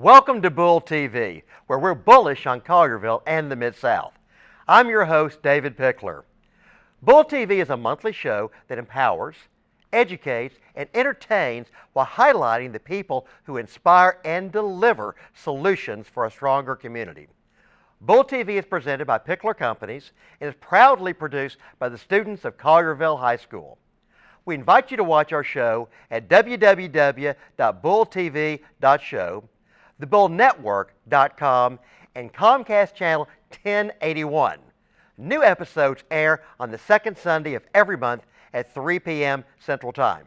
Welcome to Bull TV, where we're bullish on Collierville and the Mid-South. I'm your host, David Pickler. Bull TV is a monthly show that empowers, educates, and entertains while highlighting the people who inspire and deliver solutions for a stronger community. Bull TV is presented by Pickler Companies and is proudly produced by the students of Collierville High School. We invite you to watch our show at www.bulltv.show, thebullnetwork.com, and Comcast Channel 1081. New episodes air on the second Sunday of every month at 3 p.m. Central Time.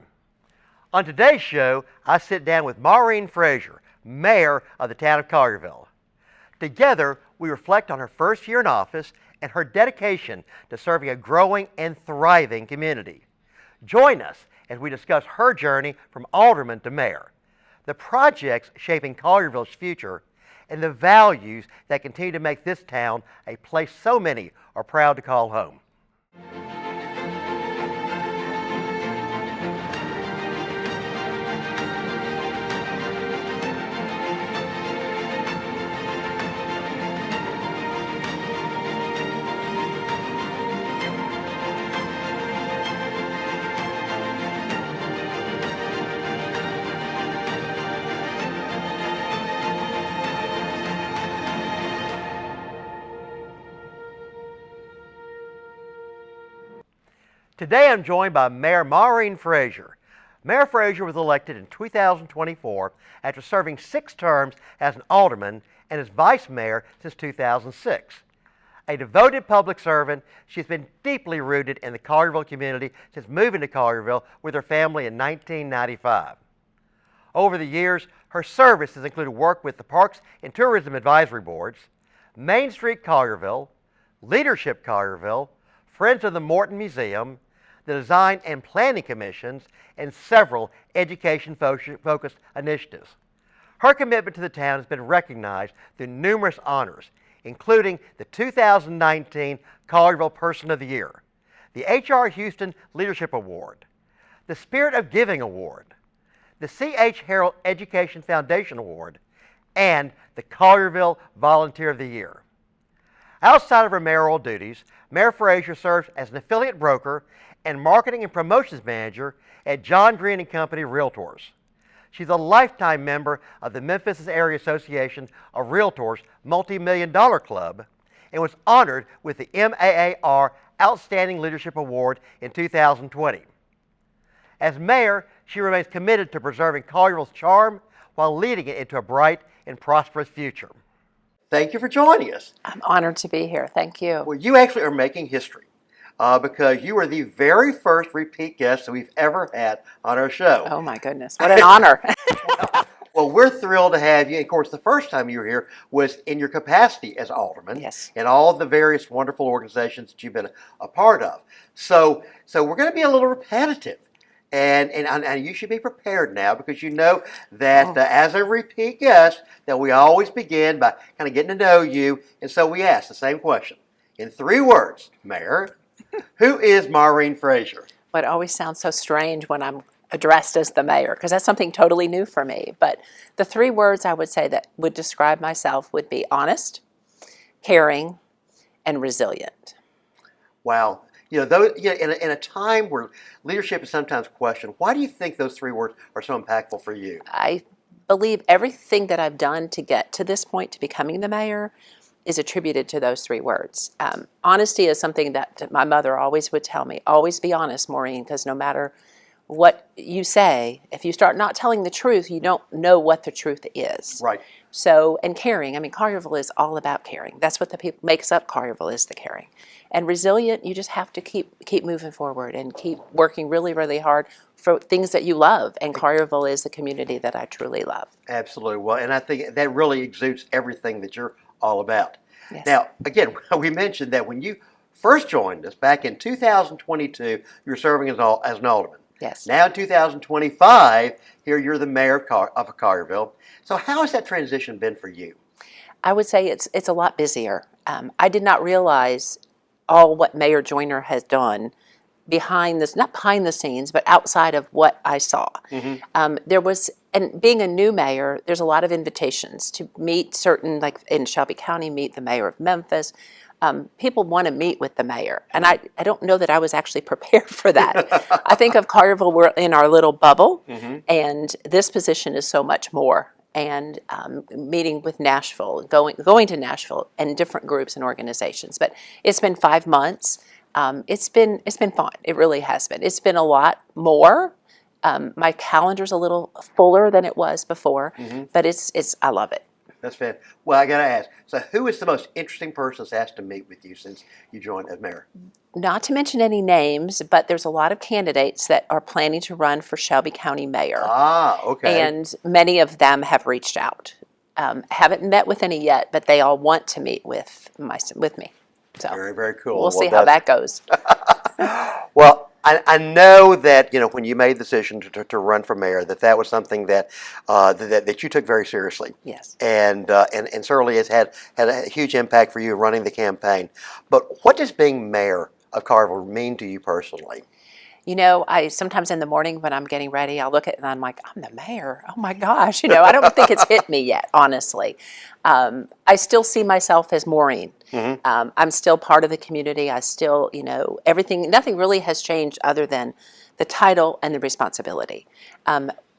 On today's show, I sit down with Maureen Fraser, Mayor of the Town of Collierville. Together, we reflect on her first year in office and her dedication to serving a growing and thriving community. Join us as we discuss her journey from alderman to mayor, the projects shaping Collierville's future, and the values that continue to make this town a place so many are proud to call home. Today I'm joined by Mayor Maureen Fraser. Mayor Fraser was elected in 2024 after serving 6 terms as an alderman and as vice mayor since 2006. A devoted public servant, she's been deeply rooted in the Collierville community since moving to Collierville with her family in 1995. Over the years, her service has included work with the Parks and Tourism Advisory Boards, Main Street Collierville, Leadership Collierville, Friends of the Morton Museum, the Design and Planning Commissions, and several education-focused initiatives. Her commitment to the town has been recognized through numerous honors, including the 2019 Collierville Person of the Year, the H.R. Houston Leadership Award, the Spirit of Giving Award, the C.H. Harrell Education Foundation Award, and the Collierville Volunteer of the Year. Outside of her mayoral duties, Mayor Fraser serves as an affiliate broker and marketing and promotions manager at John Green & Company Realtors. She's a lifetime member of the Memphis Area Association of Realtors Multi-Million-Dollar Club and was honored with the MAAR Outstanding Leadership Award in 2020. As mayor, she remains committed to preserving Collierville's charm while leading it into a bright and prosperous future. Thank you for joining us. I'm honored to be here. Thank you. Well, you actually are making history because you are the very first repeat guest that we've ever had on our show. Oh my goodness, what an honor. Well, we're thrilled to have you. Of course, the first time you were here was in your capacity as alderman. Yes. And all the various wonderful organizations that you've been a part of. So we're going to be a little repetitive. And you should be prepared now because you know that as a repeat guest that we always begin by kind of getting to know you. And so we ask the same question. In 3 words, Mayor, who is Maureen Fraser? Well, it always sounds so strange when I'm addressed as the mayor because that's something totally new for me. But the 3 words I would say that would describe myself would be honest, caring, and resilient. Wow. In a time where leadership is sometimes questioned, why do you think those 3 words are so impactful for you? I believe everything that I've done to get to this point, to becoming the mayor, is attributed to those 3 words. Honesty is something that my mother always would tell me. Always be honest, Maureen, because no matter what you say, if you start not telling the truth, you don't know what the truth is. Right. So, and caring. I mean, Collierville is all about caring. That's what the people makes up Collierville is the caring. And resilient, you just have to keep moving forward and keep working really, really hard for things that you love. And Collierville is the community that I truly love. Absolutely. Well, and I think that really exudes everything that you're all about. Yes. Now, again, we mentioned that when you first joined us back in 2022, you were serving as an alderman. Yes. Now in 2025, here you're the mayor of Collierville. So how has that transition been for you? I would say it's a lot busier. I did not realize all what Mayor Joyner has done behind this, not behind the scenes, but outside of what I saw. Mm-hmm. There was and being a new mayor, there's a lot of invitations to meet certain, like in Shelby County, meet the mayor of Memphis. People want to meet with the mayor. And I don't know that I was actually prepared for that. I think of Collierville, we're in our little bubble, and this position is so much more. And meeting with Nashville, going to Nashville and different groups and organizations. But it's been 5 months. It's been fun. It really has been. It's been a lot more. My calendar's a little fuller than it was before, but I love it. That's fantastic. Well, I got to ask, so who is the most interesting person that's asked to meet with you since you joined as mayor? Not to mention any names, but there's a lot of candidates that are planning to run for Shelby County mayor. Ah, okay. And many of them have reached out. Haven't met with any yet, but they all want to meet with me. So very, very cool. We'll see how that goes. Well, I know that when you made the decision to run for mayor, that was something that that you took very seriously. Yes. And certainly has had a huge impact for you running the campaign. But what does being mayor of Collierville mean to you personally? I sometimes in the morning when I'm getting ready, I'll look at it and I'm like, I'm the mayor. Oh my gosh. I don't think it's hit me yet, honestly. I still see myself as Maureen. I'm still part of the community. I still, nothing really has changed other than the title and the responsibility.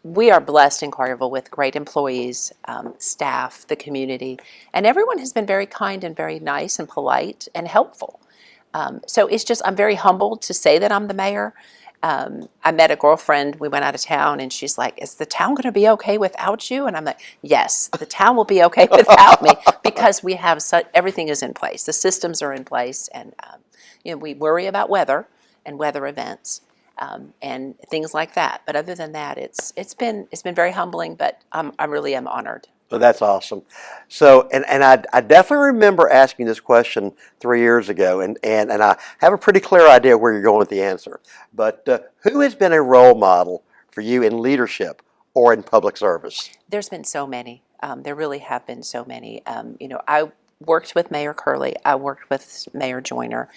We are blessed in Collierville with great employees, staff, the community, and everyone has been very kind and very nice and polite and helpful. So it's just, I'm very humbled to say that I'm the mayor. I met a girlfriend, we went out of town, and she's like, is the town going to be okay without you? And I'm like, yes, the town will be okay without me, because we have everything is in place. The systems are in place, and we worry about weather and weather events and things like that. But other than that, it's been very humbling, but I really am honored. Well, that's awesome. So, and I definitely remember asking this question 3 years ago, and I have a pretty clear idea where you're going with the answer. But who has been a role model for you in leadership or in public service? There's been so many. There really have been so many. I worked with Mayor Curley. I worked with Mayor Joyner.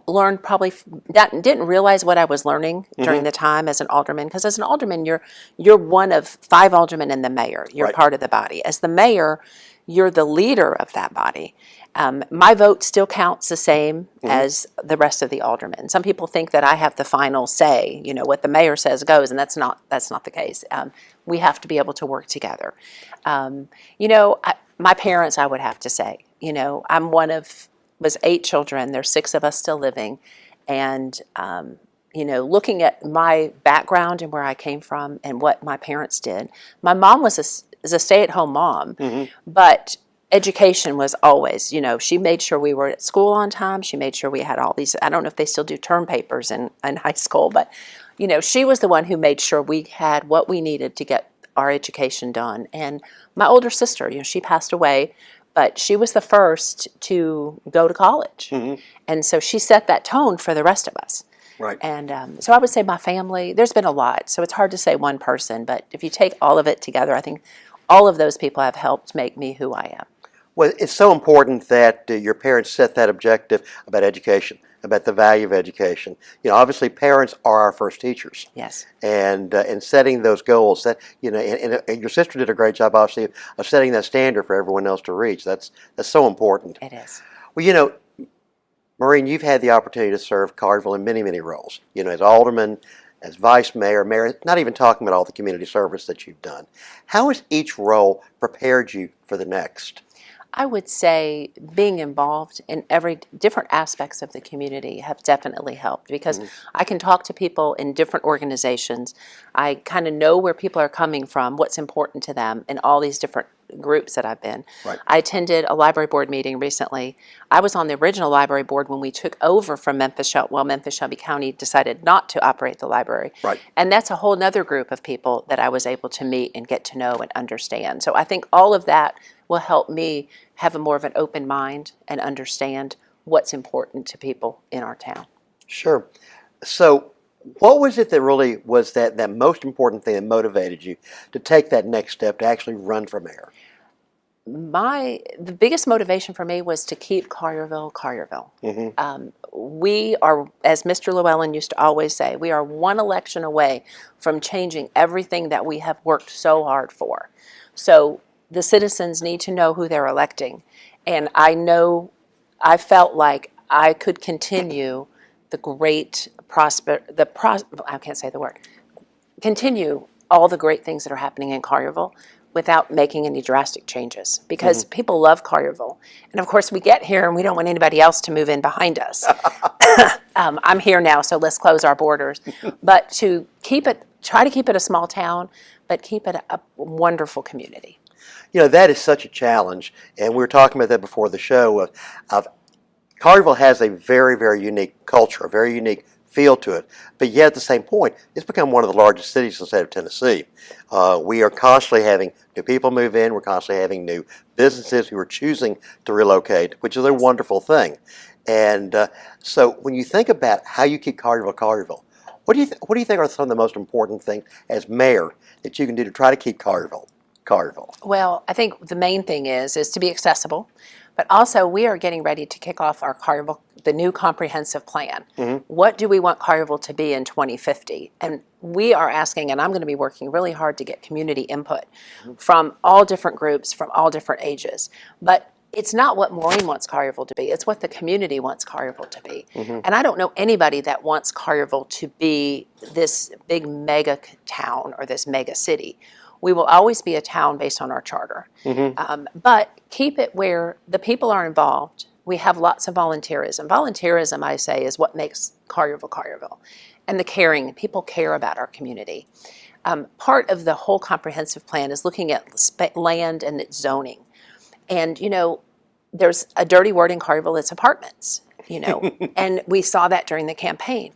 Learned probably didn't realize what I was learning during the time as an alderman, because as an alderman you're one of 5 aldermen and the mayor. You're part of the body. As the mayor, you're the leader of that body. My vote still counts the same as the rest of the aldermen. Some people think that I have the final say. What the mayor says goes, and that's not the case. We have to be able to work together. My parents, I would have to say, I'm one of was 8 children. There's 6 of us still living, and looking at my background and where I came from and what my parents did. My mom was a stay-at-home mom, but education was always, she made sure we were at school on time. She made sure we had all these, I don't know if they still do term papers in high school, but she was the one who made sure we had what we needed to get our education done. And my older sister, she passed away, but she was the first to go to college. And so she set that tone for the rest of us. Right. And so I would say my family, there's been a lot. So it's hard to say one person, but if you take all of it together, I think all of those people have helped make me who I am. Well, it's so important that your parents set that objective about education, about the value of education. Obviously parents are our first teachers. Yes. And setting those goals, that and your sister did a great job, obviously, of setting that standard for everyone else to reach. That's so important. It is. Well, Maureen, you've had the opportunity to serve Collierville in many, many roles. As alderman, as vice mayor, mayor, not even talking about all the community service that you've done. How has each role prepared you for the next? I would say being involved in every different aspects of the community have definitely helped, because I can talk to people in different organizations. I kind of know where people are coming from, what's important to them in all these different groups that I've been. Right. I attended a library board meeting recently. I was on the original library board when we took over from Memphis Shelby County decided not to operate the library. Right. And that's a whole other group of people that I was able to meet and get to know and understand. So I think all of that will help me have a more of an open mind and understand what's important to people in our town. Sure. So what was it that really was that most important thing that motivated you to take that next step to actually run for mayor? The biggest motivation for me was to keep Collierville. We are, as Mr. Llewellyn used to always say, we are one election away from changing everything that we have worked so hard for. So the citizens need to know who they're electing. And I felt like I could continue the great I can't say the word, continue all the great things that are happening in Collierville without making any drastic changes, because people love Collierville. And of course we get here and we don't want anybody else to move in behind us. I'm here now, so let's close our borders. But to try to keep it a small town, but keep it a wonderful community. That is such a challenge, and we were talking about that before the show. Collierville has a very, very unique culture, a very unique feel to it, but yet at the same point, it's become one of the largest cities in the state of Tennessee. We are constantly having new people move in. We're constantly having new businesses who are choosing to relocate, which is a wonderful thing. And so when you think about how you keep Collierville, what do you think are some of the most important things as mayor that you can do to try to keep Collierville? Well, I think the main thing is to be accessible, but also we are getting ready to kick off our Collierville, the new comprehensive plan. What do we want Collierville to be in 2050? And we are asking, and I'm going to be working really hard to get community input from all different groups, from all different ages. But it's not what Maureen wants Collierville to be. It's what the community wants Collierville to be. And I don't know anybody that wants Collierville to be this big mega town or this mega city. We will always be a town based on our charter. But keep it where the people are involved. We have lots of volunteerism. Volunteerism, I say, is what makes Collierville. And the caring. People care about our community. Part of the whole comprehensive plan is looking at land and its zoning. And, there's a dirty word in Collierville, it's apartments, and we saw that during the campaign.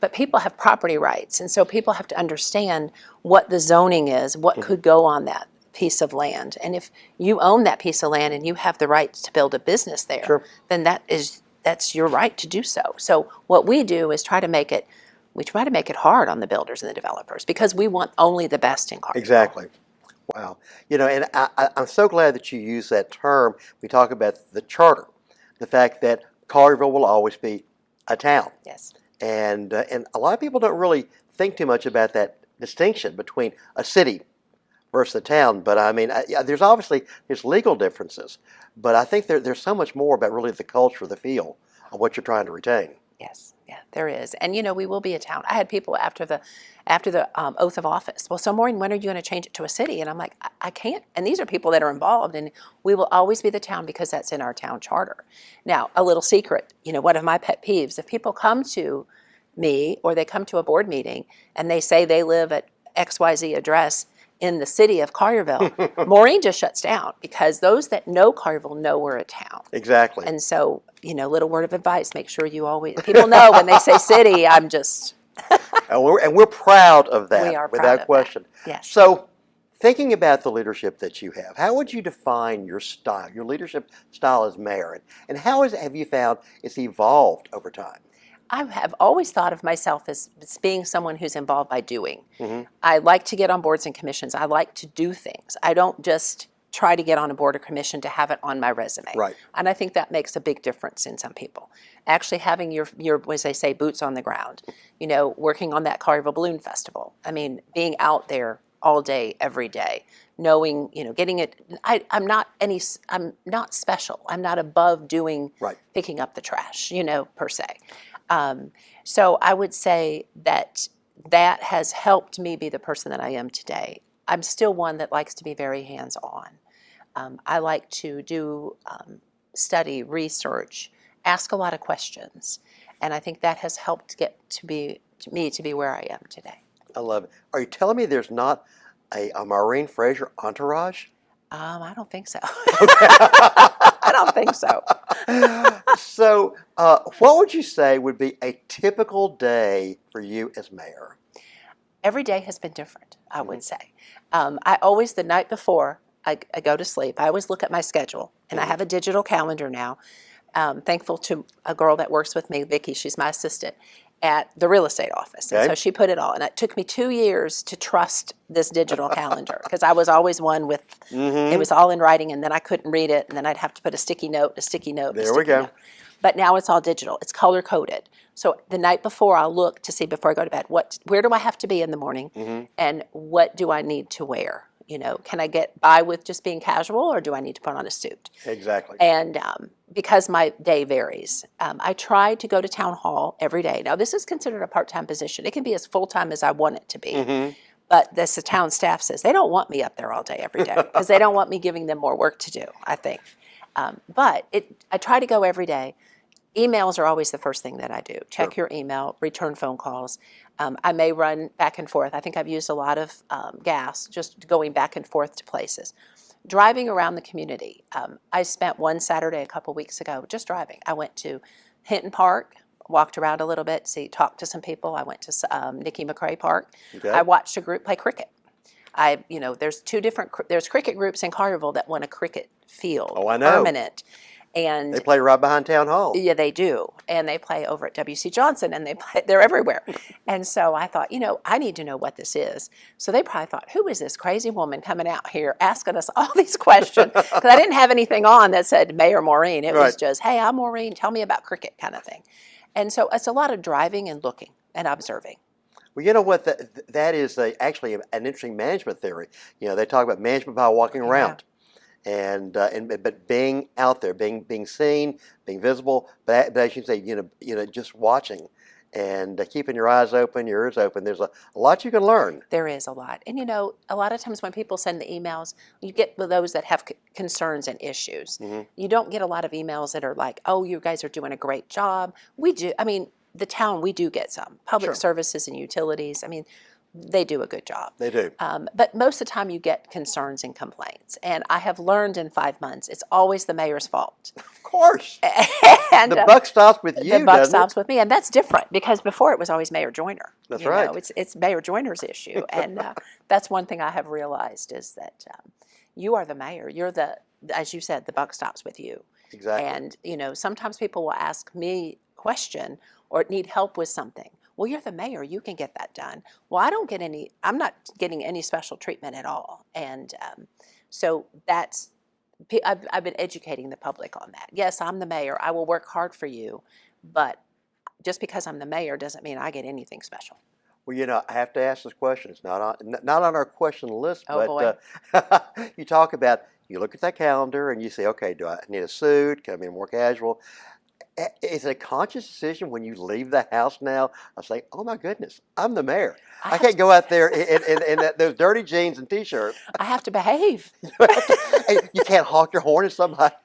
But people have property rights, and so people have to understand what the zoning is, what could go on that piece of land. And if you own that piece of land and you have the right to build a business there, then that's your right to do so. So what we do is try to make it hard on the builders and the developers, because we want only the best in Collierville. Exactly. Wow. And I'm so glad that you use that term. We talk about the charter, the fact that Collierville will always be a town. Yes. And a lot of people don't really think too much about that distinction between a city versus a town. But I mean, there's legal differences, but I think there's so much more about really the culture, the feel of what you're trying to retain. Yes, yeah, there is. And we will be a town. I had people after the oath of office. Well, so Maureen, when are you going to change it to a city? And I'm like, I can't. And these are people that are involved, and we will always be the town because that's in our town charter. Now, a little secret, one of my pet peeves, if people come to me or they come to a board meeting and they say they live at XYZ address in the city of Collierville, Maureen just shuts down, because those that know Collierville know we're a town. Exactly. And so, little word of advice, make sure people know when they say city, I'm just... and we're proud of that, we are proud without of question. That. Yes. So, thinking about the leadership that you have, how would you define your style, your leadership style as mayor, and how have you found it's evolved over time? I have always thought of myself as being someone who's involved by doing. I like to get on boards and commissions. I like to do things. I don't just try to get on a board or commission to have it on my resume. Right. And I think that makes a big difference in some people. Actually having your as they say, boots on the ground, working on that Collierville Balloon Festival. I mean, being out there all day, every day, knowing, getting it. I'm not special. I'm not above doing, picking up the trash, per se. So I would say that has helped me be the person that I am today. I'm still one that likes to be very hands-on. I like to do study, research, ask a lot of questions, and I think that has helped get me to be where I am today. I love it. Are you telling me there's not a Maureen Fraser entourage? I don't think so. I don't think so. So, what would you say would be a typical day for you as mayor? Every day has been different, I would say. I always, the night before I go to sleep, I always look at my schedule, and I have a digital calendar now. Thankful to a girl that works with me, Vicki, she's my assistant. at the real estate office. And Okay. so she put it all. And it took me 2 years to trust this digital calendar because I was always one with, it was all in writing and then I couldn't read it. And then I'd have to put a sticky note, a sticky note, a There we sticky go. note. But now it's all digital. It's color coded. So the night before I'll look to see before I go to bed, where do I have to be in the morning and what do I need to wear? You know, can I get by with just being casual or do I need to put on a suit? Exactly. And because my day varies, I try to go to town hall every day. Now, this is considered a part-time position. It can be as full-time as I want it to be. But the town staff says they don't want me up there all day every day because they don't want me giving them more work to do, I think. But I try to go every day. Emails are always the first thing that I do. Check your email, return phone calls. I may run back and forth. I think I've used a lot of gas just going back and forth to places. Driving around the community. I spent one Saturday a couple weeks ago just driving. I went to Hinton Park, walked around a little bit, talked to some people. I went to Nicky McCrae Park. Okay. I watched a group play cricket. There's there's cricket groups in Collierville that want a cricket field. Oh, I know. Permanent. And They play right behind Town Hall. yeah, they do. And they play over at W.C. Johnson, and they're everywhere. And so I thought, I need to know what this is. So they probably thought, who is this crazy woman coming out here asking us all these questions? Because I didn't have anything on that said Mayor Maureen. It was just, hey, I'm Maureen. Tell me about cricket kind of thing. And so it's a lot of driving and looking and observing. Well, you know what? That is actually an interesting management theory. They talk about management by walking around. But being out there, being seen, being visible, but as you say, just watching and keeping your eyes open, your ears open. There's a lot you can learn. There is a lot. And a lot of times when people send the emails, you get those that have concerns and issues. You don't get a lot of emails that are like, oh, you guys are doing a great job. We do. I mean, the town, we do get some. Public services and utilities. I mean, they do a good job. They do. But most of the time you get concerns and complaints. And I have learned in 5 months, it's always the mayor's fault. Of course. And the buck stops with you, The buck doesn't stops with me. And that's different because before it was always Mayor Joyner. That's right. It's Mayor Joyner's issue. And that's one thing I have realized is that you are the mayor. You're as you said, the buck stops with you. Exactly. And, sometimes people will ask me a question or need help with something. Well, you're the mayor, you can get that done. Well, I'm not getting any special treatment at all. And so I've been educating the public on that. Yes, I'm the mayor, I will work hard for you, but just because I'm the mayor doesn't mean I get anything special. Well, I have to ask this question. It's not on our question list, Oh, but you look at that calendar and you say, okay, do I need a suit? Can I be more casual? Is it a conscious decision when you leave the house now? I say, oh my goodness, I'm the mayor. I can't go out there in those dirty jeans and T-shirt. I have to behave. You can't honk your horn at somebody.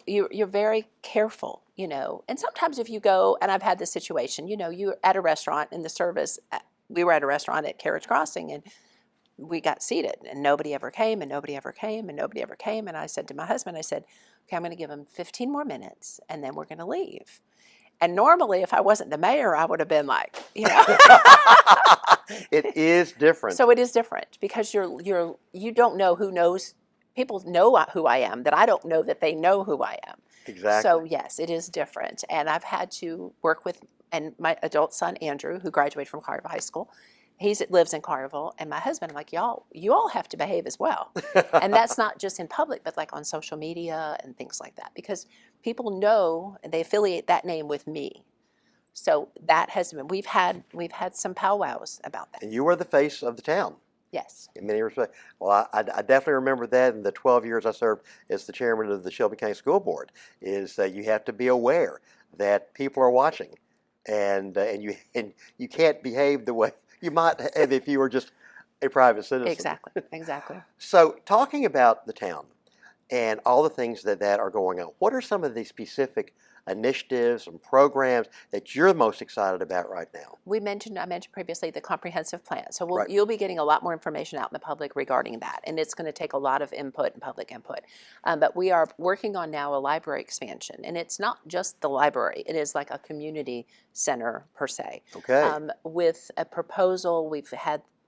You're very careful, And sometimes if you go, and I've had this situation, you're at a restaurant and the service, we were at a restaurant at Carriage Crossing and we got seated and nobody ever came and nobody ever came and nobody ever came. And I said to my husband, okay, I'm going to give him 15 more minutes and then we're going to leave. And normally if I wasn't the mayor, I would have been like, It is different. So it is different because you don't know who knows. People know who I am that I don't know that they know who I am. Exactly. So yes, it is different. And I've had to work with, and my adult son, Andrew, who graduated from Collierville High School, he lives in Collierville, and my husband, I'm like, you all have to behave as well. And that's not just in public, but like on social media and things like that, because people know and they affiliate that name with me. So that has been, we've had some powwows about that. And you are the face of the town. Yes. In many respects. Well, I definitely remember that in the 12 years I served as the chairman of the Shelby County School Board, is that you have to be aware that people are watching, and you can't behave the way you might have if you were just a private citizen. Exactly. So talking about the town and all the things that are going on, what are some of the specific initiatives and programs that you're most excited about right now? I mentioned previously the comprehensive plan. So Right. You'll be getting a lot more information out in the public regarding that. And it's going to take a lot of input and public input. But we are working on now a library expansion. And it's not just the library. It is like a community center per se. Okay. With a proposal, we've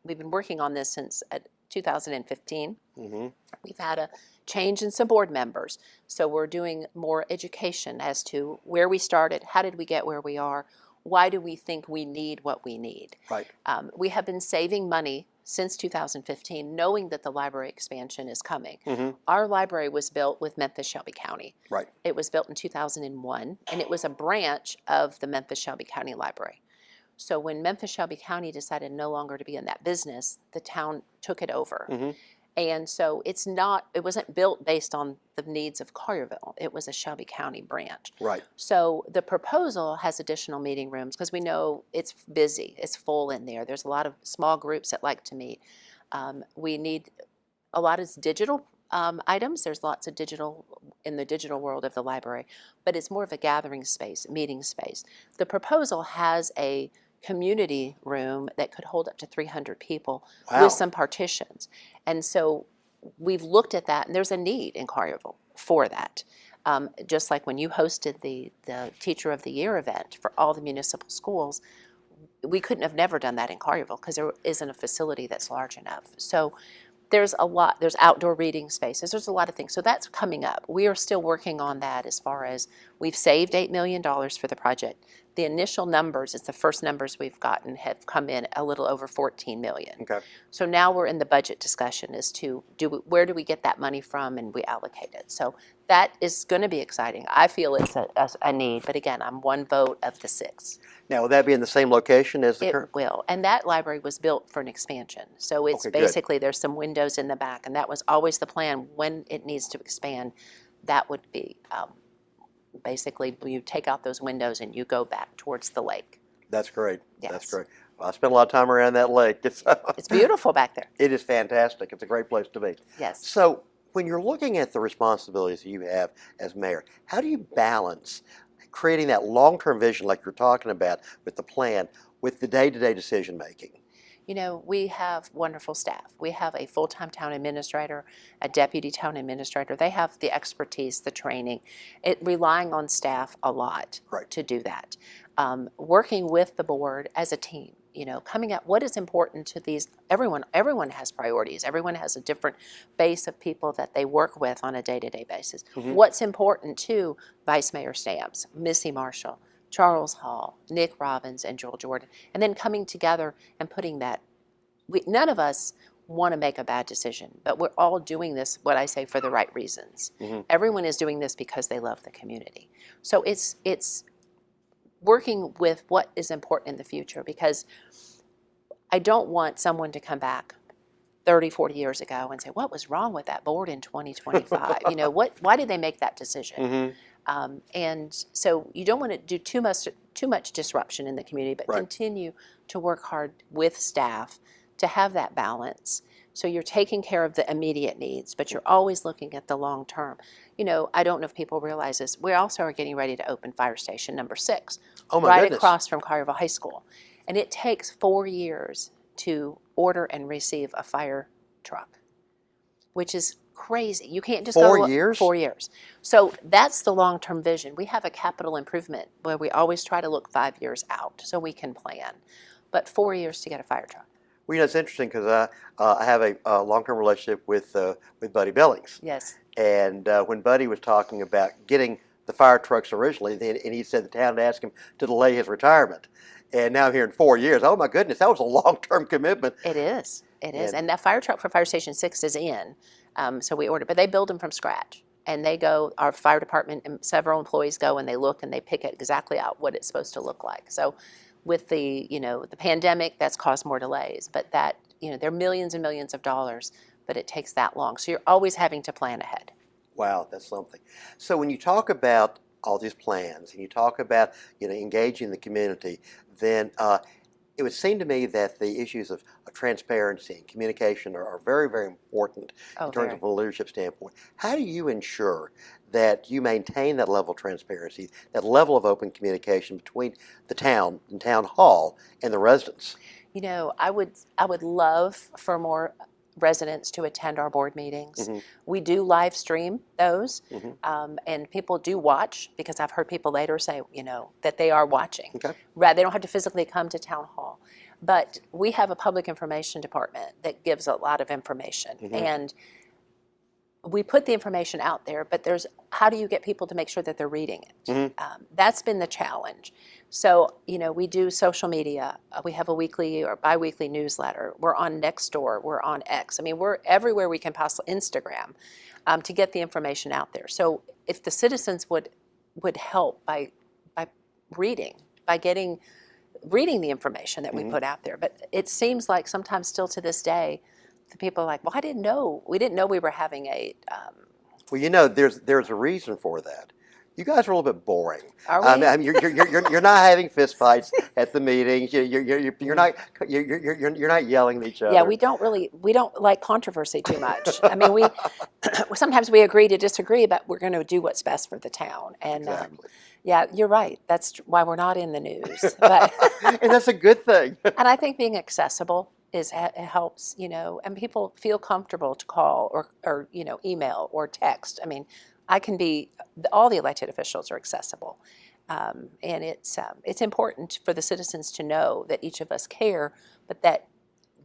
been working on this since 2015. Mm-hmm. We've had a change in some board members. So we're doing more education as to where we started, how did we get where we are, why do we think we need what we need? Right. We have been saving money since 2015, knowing that the library expansion is coming. Our library was built with Memphis-Shelby County. Right. It was built in 2001, and it was a branch of the Memphis-Shelby County Library. So when Memphis-Shelby County decided no longer to be in that business, the town took it over. And so it wasn't built based on the needs of Collierville. It was a Shelby County branch. Right. So the proposal has additional meeting rooms because we know it's busy. It's full in there. There's a lot of small groups that like to meet. We need a lot of digital items. There's lots of digital in the digital world of the library, but it's more of a gathering space, meeting space. The proposal has a community room that could hold up to 300 people with some partitions. And so we've looked at that, and there's a need in Collierville for that. Just like when you hosted the Teacher of the Year event for all the municipal schools, we couldn't have never done that in Collierville because there isn't a facility that's large enough. So there's outdoor reading spaces, there's a lot of things. So that's coming up. We are still working on that as far as we've saved $8 million for the project. The initial numbers, it's the first numbers we've gotten, have come in a little over $14 million. Okay. So now we're in the budget discussion as to where do we get that money from, and we allocate it. So that is going to be exciting. I feel it's a need, but again, I'm one vote of the 6. Now, will that be in the same location as the current? It will. And that library was built for an expansion. So it's basically, there's some windows in the back, and that was always the plan. When it needs to expand, that would be basically you take out those windows and you go back towards the lake. That's great. Yes. That's great. Well, I spent a lot of time around that lake. It's beautiful back there. It is fantastic. It's a great place to be. Yes. So when you're looking at the responsibilities you have as mayor, how do you balance creating that long-term vision like you're talking about with the plan with the day-to-day decision making? You know, we have wonderful staff. We have a full-time town administrator, a deputy town administrator. They have the expertise, the training, relying on staff a lot to do that. Working with the board as a team, you know, coming at what is important to these, everyone has priorities. Everyone has a different base of people that they work with on a day-to-day basis. What's important to Vice Mayor Stamps, Missy Marshall, Charles Hall, Nick Robbins, and Joel Jordan, and then coming together and putting that. None of us want to make a bad decision, but we're all doing this, what I say, for the right reasons. Everyone is doing this because they love the community. So it's working with what is important in the future, because I don't want someone to come back 30, 40 years ago and say, what was wrong with that board in 2025? You know, why did they make that decision? And so you don't want to do too much disruption in the community, but continue to work hard with staff to have that balance. So you're taking care of the immediate needs, but you're always looking at the long term. You know, I don't know if people realize this. We also are getting ready to open Fire Station number 6, right across from Collierville High School. And it takes 4 years to order and receive a fire truck, which is crazy. You can't just 4 years? 4 years. So that's the long-term vision. We have a capital improvement where we always try to look 5 years out so we can plan. But 4 years to get a fire truck. Well, you know, it's interesting because I have a long-term relationship with Buddy Billings. Yes. And when Buddy was talking about getting the fire trucks originally, and he said the town had asked him to delay his retirement. And now here in 4 years, oh my goodness, that was a long-term commitment. It is. It is. And that fire truck for Fire Station 6 is in. So we ordered, but they build them from scratch. And they go, our fire department and several employees go and they look and they pick it exactly out what it's supposed to look like. So with the, you know, the pandemic, that's caused more delays. But that, you know, they're millions and millions of dollars, but it takes that long. So you're always having to plan ahead. Wow, that's something. So when you talk about all these plans and you talk about, you know, engaging the community, then it would seem to me that the issues of transparency and communication are very, very important in terms of a leadership standpoint. How do you ensure that you maintain that level of transparency, that level of open communication between the town and town hall and the residents? You know, I would love for more residents to attend our board meetings. We do live stream those, and people do watch, because I've heard people later say, you know, that they are watching. They don't have to physically come to town hall. But we have a public information department that gives a lot of information. And we put the information out there, but there's how do you get people to make sure that they're reading it? Mm-hmm. That's been the challenge. So, we do social media. We have a weekly or biweekly newsletter. We're on Nextdoor. We're on X. I mean, we're everywhere we can possibly, Instagram, to get the information out there. So if the citizens would help by reading, by reading the information that we put out there. But it seems like sometimes still to this day, the people are like, well, we didn't know we were having a... Well, there's a reason for that. You guys are a little bit boring. Are we? I mean, you're not having fist fights at the meetings. You're not yelling at each other. Yeah, we don't like controversy too much. I mean, we sometimes we agree to disagree, but we're going to do what's best for the town. And Exactly. yeah, you're right. That's why we're not in the news. But And that's a good thing. and I think being accessible it helps, and people feel comfortable to call or email or text. I mean, all the elected officials are accessible. And it's important for the citizens to know that each of us care, but that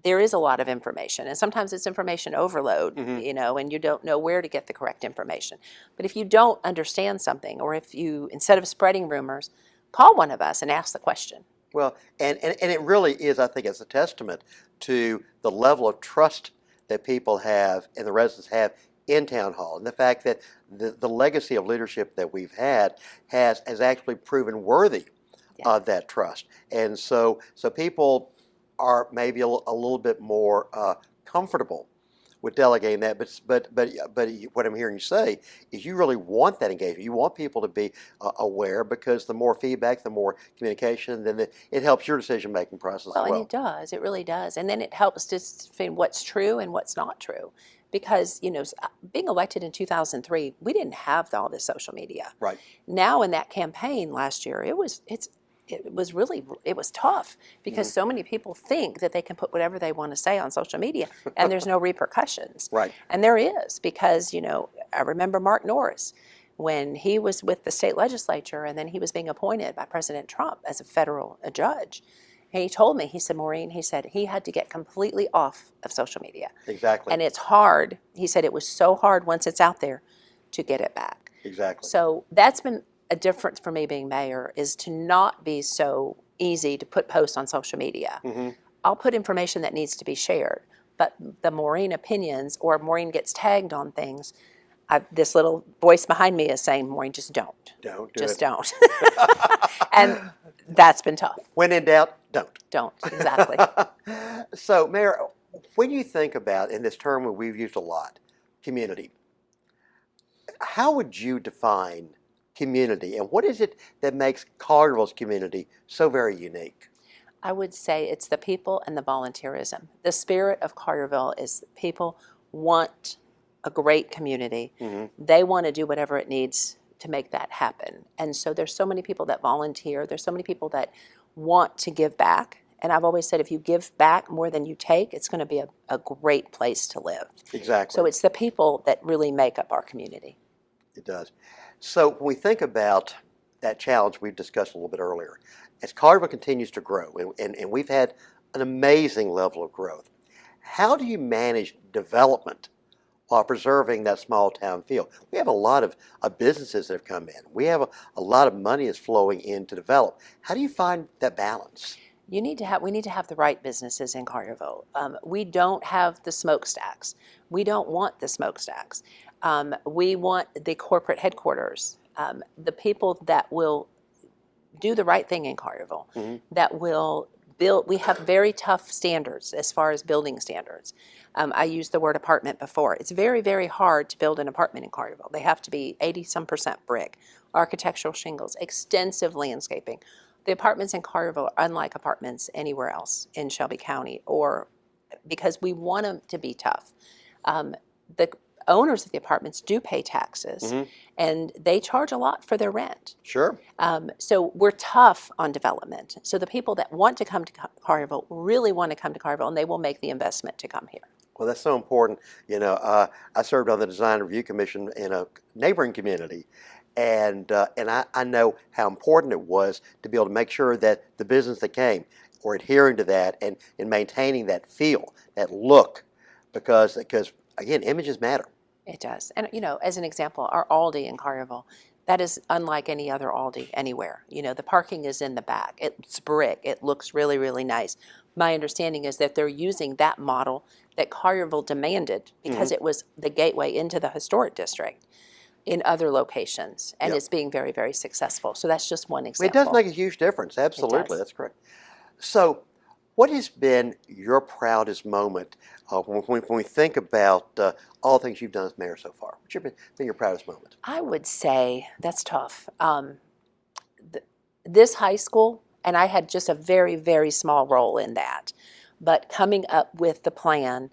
there is a lot of information. And sometimes it's information overload, and you don't know where to get the correct information. But if you don't understand something, or if you, instead of spreading rumors, call one of us and ask the question. Well, and it really is, I think it's a testament to the level of trust that people have and the residents have in Town Hall, and the fact that the legacy of leadership that we've had has actually proven worthy of that trust. And so people are maybe a little bit more comfortable with delegating that, but what I'm hearing you say is you really want that engagement. You want people to be aware, because the more feedback, the more communication, then it helps your decision-making process as well. And it does. It really does. And then it helps to find what's true and what's not true. Because, being elected in 2003, we didn't have all this social media. Right. Now in that campaign last year, it was tough, because so many people think that they can put whatever they want to say on social media and there's no repercussions. Right. And there is, because, I remember Mark Norris when he was with the state legislature, and then he was being appointed by President Trump as a federal judge. And he told me, he said, Maureen, he said he had to get completely off of social media. Exactly. And it's hard. He said it was so hard once it's out there to get it back. Exactly. So that's been a difference for me being mayor, is to not be so easy to put posts on social media. I'll put information that needs to be shared, but the Maureen opinions, or Maureen gets tagged on things, this little voice behind me is saying, Maureen, just don't. Just don't. And that's been tough. When in doubt, don't. Don't, exactly. So, Mayor, when you think about, in this term we've used a lot, community, how would you define community, and what is it that makes Collierville's community so very unique? I would say it's the people and the volunteerism. The spirit of Collierville is people want a great community. They want to do whatever it needs to make that happen. And so there's so many people that volunteer. There's so many people that want to give back. And I've always said, if you give back more than you take, it's going to be a great place to live. Exactly. So it's the people that really make up our community. It does. So when we think about that challenge we've discussed a little bit earlier, as Collierville continues to grow, and we've had an amazing level of growth, how do you manage development while preserving that small town feel? We have a lot of businesses that have come in. We have a lot of money is flowing in to develop. How do you find that balance? We need to have the right businesses in Collierville. We don't have the smokestacks. We don't want the smokestacks. We want the corporate headquarters, the people that will do the right thing in Collierville, that will build. We have very tough standards as far as building standards. I used the word apartment before. It's very, very hard to build an apartment in Collierville. They have to be 80-some% brick, architectural shingles, extensive landscaping. The apartments in Collierville are unlike apartments anywhere else in Shelby County, or because we want them to be tough. The owners of the apartments do pay taxes, and they charge a lot for their rent. Sure. So we're tough on development. So the people that want to come to Collierville really want to come to Collierville, and they will make the investment to come here. Well, that's so important. I served on the Design Review Commission in a neighboring community, and I know how important it was to be able to make sure that the business that came were adhering to that and maintaining that feel, that look, because again, images matter. It does. And, as an example, our Aldi in Collierville, that is unlike any other Aldi anywhere. The parking is in the back. It's brick. It looks really, really nice. My understanding is that they're using that model that Collierville demanded because it was the gateway into the historic district in other locations, and Yep. it's being very, very successful. So that's just one It example. does make a huge difference. Absolutely, does. that's correct. So, what has been your proudest moment when we think about all the things you've done as mayor so far? What's been your proudest moment? I would say that's tough. This high school, and I had just a very, very small role in that, but coming up with the plan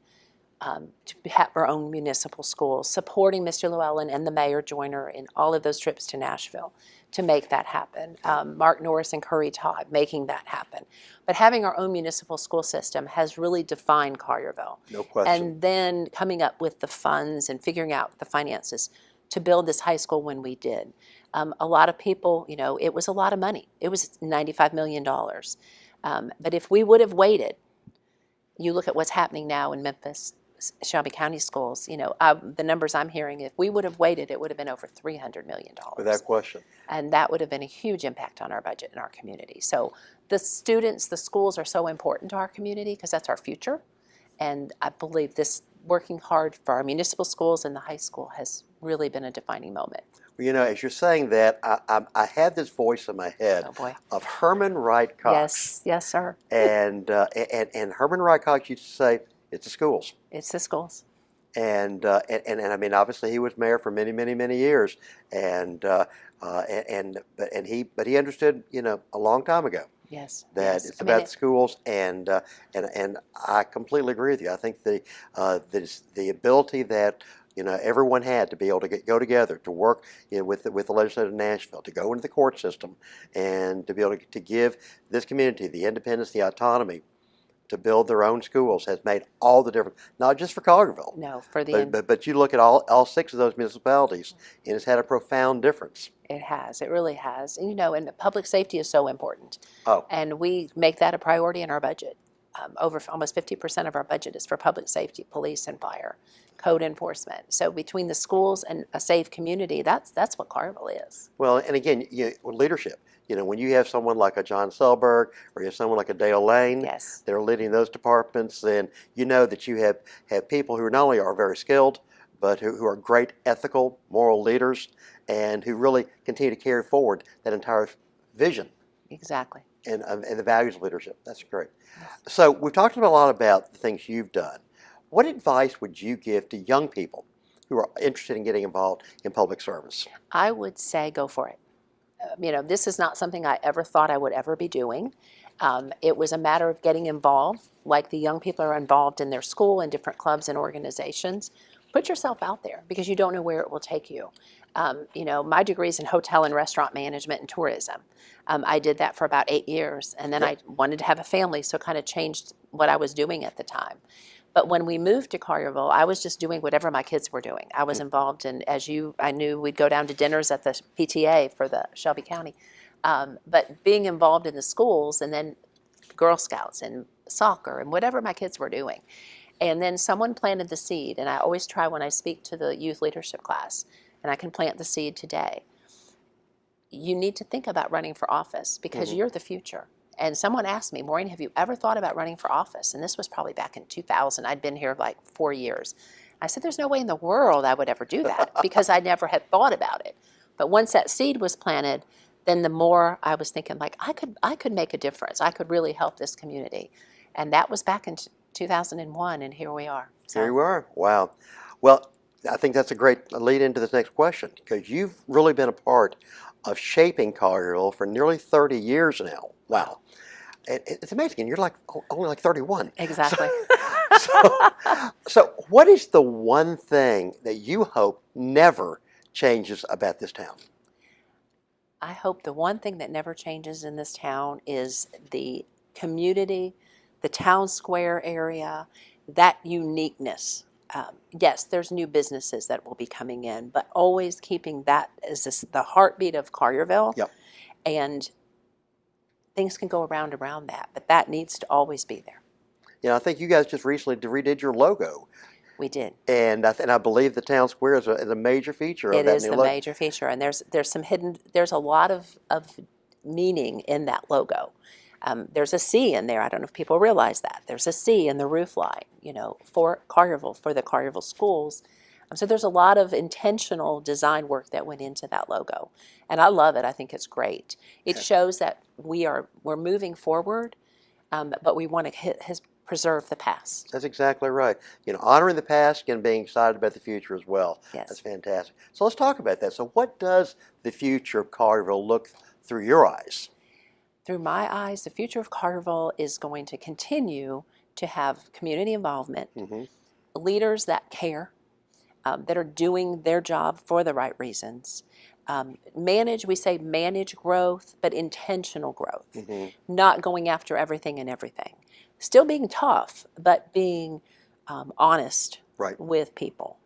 to have our own municipal schools, supporting Mr. Llewellyn and the Mayor Joyner in all of those trips to Nashville to make that happen. Mark Norris and Curry Todd making that happen. But having our own municipal school system has really defined Collierville. No question. And then coming up with the funds and figuring out the finances to build this high school when we did. A lot of people, it was a lot of money. It was $95 million. But if we would have waited, you look at what's happening now in Memphis, Shelby County schools, the numbers I'm hearing, if we would have waited, it would have been over $300 million. Without question. And that would have been a huge impact on our budget and our community. So the students, the schools are so important to our community because that's our future. And I believe this working hard for our municipal schools and the high school has really been a defining moment. Well, as you're saying that, I have this voice in my head of Herman Wright Cox. Yes, sir. And Herman Wright Cox used to say, "It's the schools." It's the schools. And I mean, obviously, he was mayor for many, many, many years, but he understood, a long time ago. Yes. That it's about schools, and I completely agree with you. I think the ability that everyone had to be able to go together to work with the legislature of Nashville, to go into the court system, and to be able to give this community the independence, the autonomy to build their own schools has made all the difference. Not just for Collierville. No, for but you look at all 6 of those municipalities, and it's had a profound difference. It has. It really has. And, and public safety is so important. Oh. And we make that a priority in our budget. Over almost 50% of our budget is for public safety, police and fire, code enforcement. So between the schools and a safe community, that's what Collierville is. Well, and again, leadership. When you have someone like a John Selberg or you have someone like a Dale Lane that are leading those departments, then you know that you have people who not only are very skilled, but who are great ethical, moral leaders, and who really continue to carry forward that entire vision. Exactly. And the values of leadership. That's great. Yes. So we've talked a lot about the things you've done. What advice would you give to young people who are interested in getting involved in public service? I would say go for it. This is not something I ever thought I would ever be doing. It was a matter of getting involved, like the young people are involved in their school and different clubs and organizations. Put yourself out there because you don't know where it will take you. My degree is in hotel and restaurant management and tourism. I did that for about 8 years, and then I wanted to have a family, so it kind of changed what I was doing at the time. But when we moved to Collierville, I was just doing whatever my kids were doing. I was involved in, I knew we'd go down to dinners at the PTA for the Shelby County. But being involved in the schools and then Girl Scouts and soccer and whatever my kids were doing. And then someone planted the seed, and I always try when I speak to the youth leadership class, and I can plant the seed today. You need to think about running for office because you're the future. And someone asked me, Maureen, have you ever thought about running for office? And this was probably back in 2000. I'd been here like 4 years. I said, there's no way in the world I would ever do that because I never had thought about it. But once that seed was planted, then the more I was thinking, like, I could make a difference. I could really help this community. And that was back in 2001, and here we are. So. Here we are. Wow. Well, I think that's a great lead into this next question because you've really been a part of shaping Collierville for nearly 30 years now. Wow. It's amazing. And you're only like 31. Exactly. So what is the one thing that you hope never changes about this town? I hope the one thing that never changes in this town is the community, the town square area, that uniqueness. Yes, there's new businesses that will be coming in, but always keeping that as the heartbeat of Collierville. Yep. And things can go around that, but that needs to always be there. I think you guys just recently redid your logo. We did. And I believe the town square is a major feature of It that is new the logo. major feature, and there's some hidden. There's a lot of meaning in that logo. There's a C in there. I don't know if people realize that. There's a C in the roof line, for Collierville, for the Collierville schools. So there's a lot of intentional design work that went into that logo, and I love it. I think it's great. It shows that we're moving forward, but we want to preserve the past. That's exactly right. Honoring the past and being excited about the future as well. Yes. That's fantastic. So let's talk about that. So what does the future of Collierville look through your eyes? Through my eyes, the future of Collierville is going to continue to have community involvement, leaders that care, that are doing their job for the right reasons. We say manage growth, but intentional growth, not going after everything and everything. Still being tough, but being honest with people.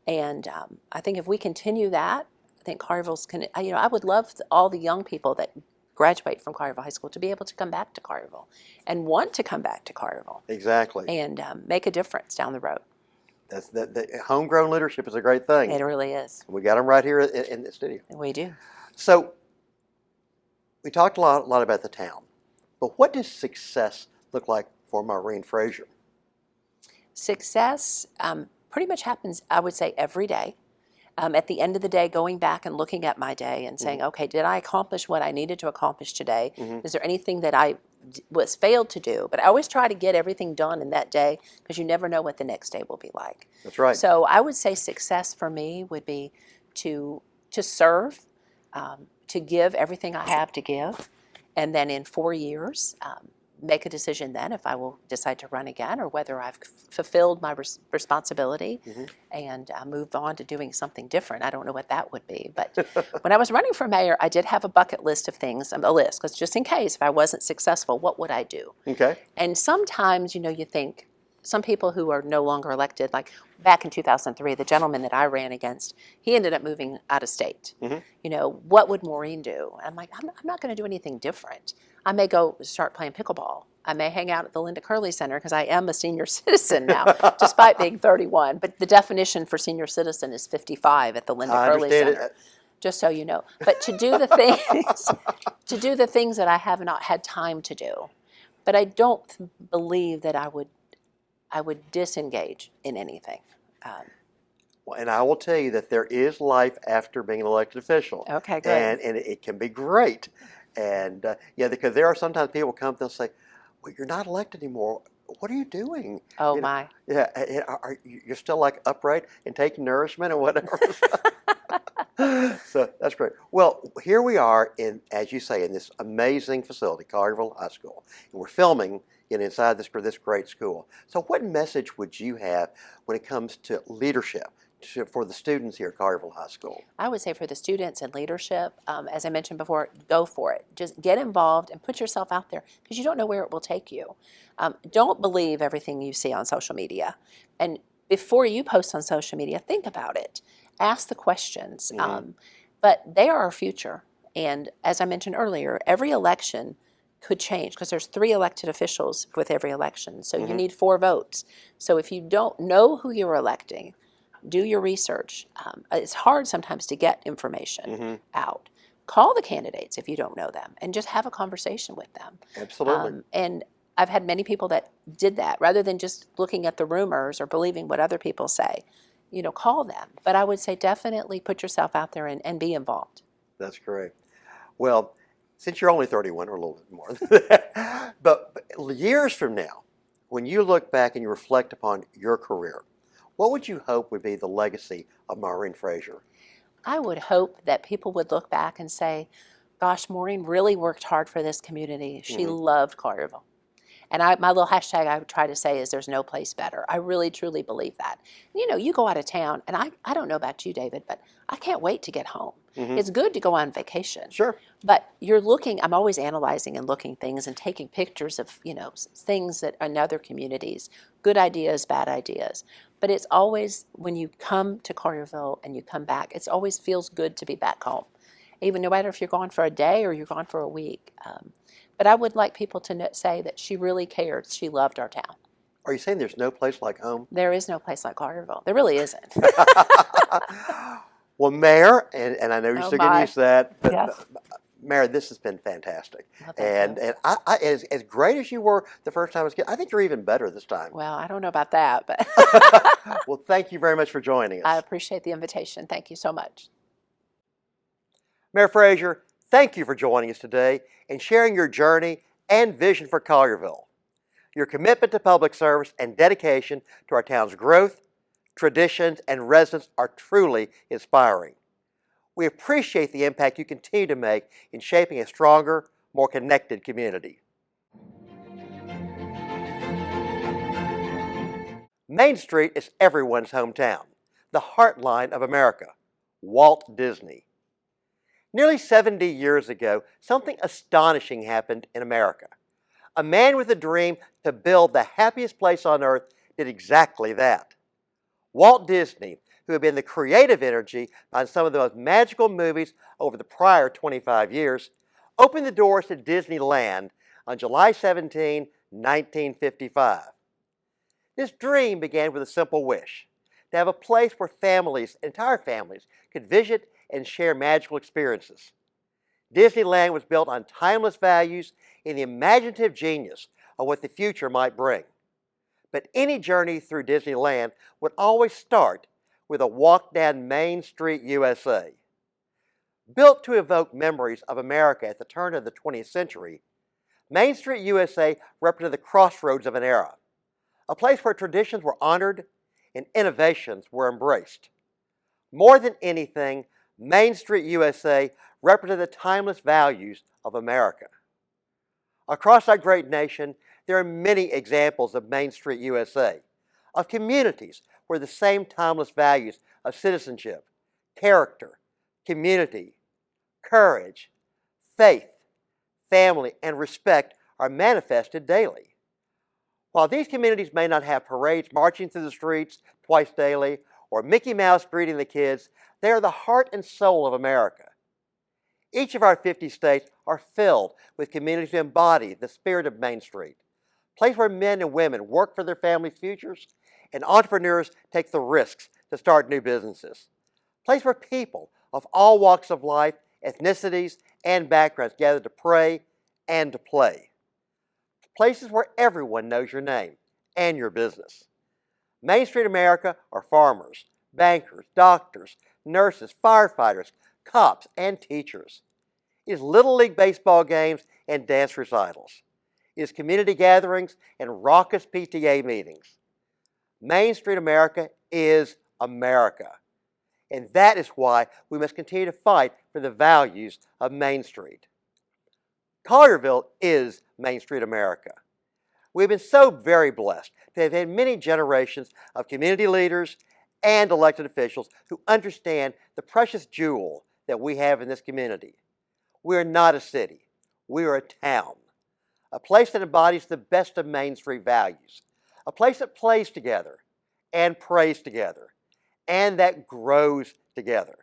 And I think if we continue that, I think Collierville's I would love all the young people that graduate from Collierville High School to be able to come back to Collierville and want to come back to Collierville. Exactly. And make a difference down the road. The homegrown leadership is a great thing. It really is. We got them right here in the studio. We do. So we talked a lot about the town, but what does success look like for Maureen Fraser? Success pretty much happens, I would say, every day. At the end of the day, going back and looking at my day and saying, okay, did I accomplish what I needed to accomplish today? Is there anything that I failed to do? But I always try to get everything done in that day because you never know what the next day will be like. That's right. So I would say success for me would be to serve, to give everything I have to give, and then in 4 years, make a decision then if I will decide to run again or whether I've fulfilled my responsibility and moved on to doing something different. I don't know what that would be. But when I was running for mayor, I did have a bucket list of things, a list, because just in case if I wasn't successful, what would I do? Okay. And sometimes, you think, some people who are no longer elected, like back in 2003, the gentleman that I ran against, he ended up moving out of state. What would Maureen do? I'm like, I'm not going to do anything different. I may go start playing pickleball. I may hang out at the Linda Curley Center because I am a senior citizen now, despite being 31. But the definition for senior citizen is 55 at the Linda Curley Center. Just so you know. But to do the things, that I have not had time to do. But I don't believe that I would disengage in anything. And I will tell you that there is life after being an elected official. Okay, good. And it can be great. And because there are sometimes people come, they'll say, well, you're not elected anymore. What are you doing? Oh, my. Yeah, you're still like upright and taking nourishment and whatever. So that's great. Well, here we are as you say, in this amazing facility, Collierville High School. And we're filming inside this great school. So what message would you have when it comes to leadership for the students here at Collierville High School? I would say for the students and leadership, as I mentioned before, go for it. Just get involved and put yourself out there because you don't know where it will take you. Don't believe everything you see on social media. And before you post on social media, think about it. Ask the questions. But they are our future. And as I mentioned earlier, every election could change because there's 3 elected officials with every election. So you need 4 votes. So if you don't know who you're electing, do your research. It's hard sometimes to get information out. Call the candidates if you don't know them and just have a conversation with them. Absolutely. And I've had many people that did that rather than just looking at the rumors or believing what other people say. Call them. But I would say definitely put yourself out there and be involved. That's great. Well, since you're only 31 or a little bit more than that, but years from now, when you look back and you reflect upon your career, what would you hope would be the legacy of Maureen Fraser? I would hope that people would look back and say, gosh, Maureen really worked hard for this community. She loved Collierville. And my little hashtag I would try to say is there's no place better. I really, truly believe that. You go out of town, and I don't know about you, David, but I can't wait to get home. It's good to go on vacation. Sure. But I'm always analyzing and looking things and taking pictures of, things that in other communities, good ideas, bad ideas. But it's always, when you come to Collierville and you come back, it always feels good to be back home. Even no matter if you're gone for a day or you're gone for a week. But I would like people to say that she really cared. She loved our town. Are you saying there's no place like home? There is no place like Collierville. There really isn't. Well, Mayor, and I know you're Oh, still getting my. used to that, but Yes. Mayor, this has been fantastic. Well, thank you. And as great as you were the first time I was I think you're even better this time. Well, I don't know about that, but Well, thank you very much for joining us. I appreciate the invitation. Thank you so much. Mayor Fraser, thank you for joining us today and sharing your journey and vision for Collierville. Your commitment to public service and dedication to our town's growth, traditions, and residents are truly inspiring. We appreciate the impact you continue to make in shaping a stronger, more connected community. Main Street is everyone's hometown, the heartline of America, Walt Disney. Nearly 70 years ago, something astonishing happened in America. A man with a dream to build the happiest place on earth did exactly that. Walt Disney, who had been the creative energy behind some of the most magical movies over the prior 25 years, opened the doors to Disneyland on July 17, 1955. This dream began with a simple wish, to have a place where families, entire families, could visit and share magical experiences. Disneyland was built on timeless values and the imaginative genius of what the future might bring. But any journey through Disneyland would always start with a walk down Main Street, USA. Built to evoke memories of America at the turn of the 20th century, Main Street, USA represented the crossroads of an era, a place where traditions were honored and innovations were embraced. More than anything, Main Street, USA represented the timeless values of America. Across our great nation, there are many examples of Main Street, USA, of communities where the same timeless values of citizenship, character, community, courage, faith, family, and respect are manifested daily. While these communities may not have parades marching through the streets twice daily or Mickey Mouse greeting the kids, they are the heart and soul of America. Each of our 50 states are filled with communities that embody the spirit of Main Street, a place where men and women work for their families' futures and entrepreneurs take the risks to start new businesses, a place where people of all walks of life, ethnicities, and backgrounds gather to pray and to play. Places where everyone knows your name and your business. Main Street America are farmers, bankers, doctors, nurses, firefighters, cops, and teachers. It is Little League baseball games and dance recitals. It is community gatherings and raucous PTA meetings. Main Street America is America. And that is why we must continue to fight for the values of Main Street. Collierville is Main Street America. We've been so very blessed to have had many generations of community leaders and elected officials who understand the precious jewel that we have in this community. We are not a city. We are a town. A place that embodies the best of Main Street values. A place that plays together and prays together and that grows together.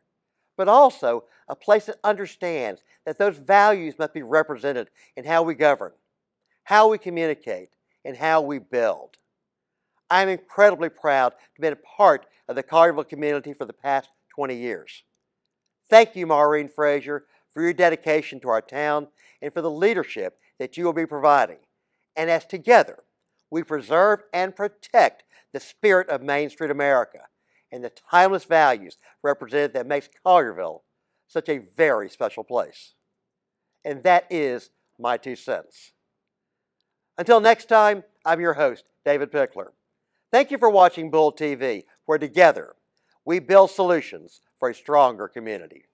But also a place that understands that those values must be represented in how we govern, how we communicate, and how we build. I'm incredibly proud to have been a part of the Collierville community for the past 20 years. Thank you, Maureen Fraser, for your dedication to our town and for the leadership that you will be providing. And as together, we preserve and protect the spirit of Main Street America and the timeless values represented that makes Collierville such a very special place. And that is my 2 cents. Until next time, I'm your host, David Pickler. Thank you for watching Bull TV, where together we build solutions for a stronger community.